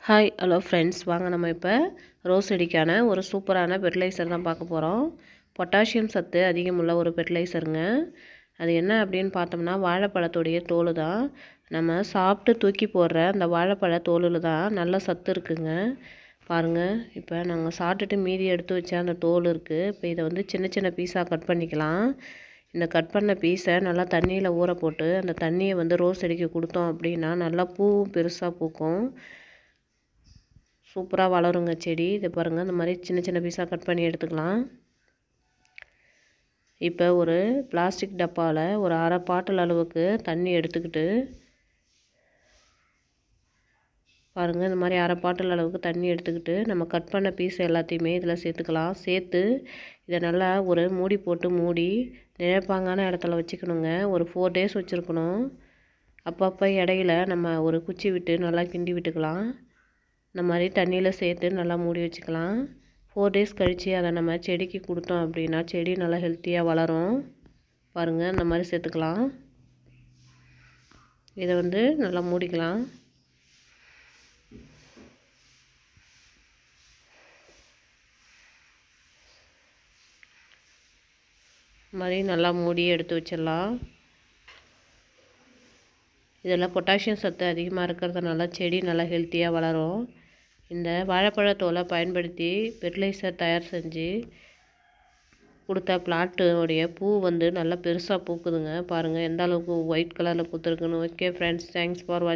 Hi hello friends, வாங்க நம்ம இப்போ ரோஸ் செடிக்கான ஒரு சூப்பரான ஃபெர்டிலைசர் தான் பார்க்க போகிறோம். பொட்டாசியம் சத்து அதிகமுள்ள ஒரு ஃபெர்டிலைசருங்க. அது என்ன அப்படின்னு பார்த்தோம்னா, வாழைப்பழத்துடைய தோல் தான். நம்ம சாப்பிட்டு தூக்கி போடுற அந்த வாழைப்பழ தோலில் தான் நல்ல சத்து இருக்குங்க. பாருங்கள், இப்போ நாங்கள் சாப்பிட்டுட்டு மீதி எடுத்து வச்ச அந்த தோல் இருக்குது. இப்போ இதை வந்து சின்ன சின்ன பீஸாக கட் பண்ணிக்கலாம். இந்த கட் பண்ண பீஸை நல்லா தண்ணியில் ஊற போட்டு அந்த தண்ணியை வந்து ரோஸ் செடிக்கு கொடுத்தோம் அப்படின்னா நல்லா பூவும் பெருசாக பூக்கும். சூப்பராக வளருங்க செடி. இதை பாருங்கள், இந்த மாதிரி சின்ன சின்ன பீஸாக கட் பண்ணி எடுத்துக்கலாம். இப்போ ஒரு பிளாஸ்டிக் டப்பாவில் ஒரு அரை பாட்டில் அளவுக்கு தண்ணி எடுத்துக்கிட்டு பாருங்கள், இந்த மாதிரி அரை பாட்டில் அளவுக்கு தண்ணி எடுத்துக்கிட்டு நம்ம கட் பண்ண பீஸ் எல்லாத்தையுமே இதில் சேர்த்துக்கலாம். சேர்த்து இதை நல்லா ஒரு மூடி போட்டு மூடி நிழப்பாங்கான இடத்துல வச்சுக்கணுங்க. ஒரு 4 days வச்சுருக்கணும். அப்பப்போ இடையில நம்ம ஒரு குச்சி விட்டு நல்லா கிண்டி விட்டுக்கலாம். இந்த மாதிரி தண்ணியில் சேர்த்து நல்லா மூடி வச்சுக்கலாம். 4 days கழித்து அதை நம்ம செடிக்கு கொடுத்தோம் அப்படின்னா செடி நல்லா ஹெல்த்தியாக வளரும். பாருங்கள், இந்த மாதிரி சேர்த்துக்கலாம். இதை வந்து நல்லா மூடிக்கலாம். இந்த மாதிரி நல்லா மூடி எடுத்து வச்சிடலாம். இதில் பொட்டாசியம் சத்து அதிகமாக இருக்கிறதுனால செடி நல்லா ஹெல்த்தியாக வளரும். இந்த வாழைப்பழத்தோலை பயன்படுத்தி ஃபெர்டிலைசர் தயார் செஞ்சு கொடுத்த பிளான்ட்டோடைய பூ வந்து நல்லா பெருசாக பூக்குதுங்க. பாருங்கள் எந்த அளவுக்கு ஒயிட் கலரில் பூத்துருக்குன்னு. ஓகே ஃப்ரெண்ட்ஸ், தேங்க்ஸ் ஃபார் வாட்சிங்.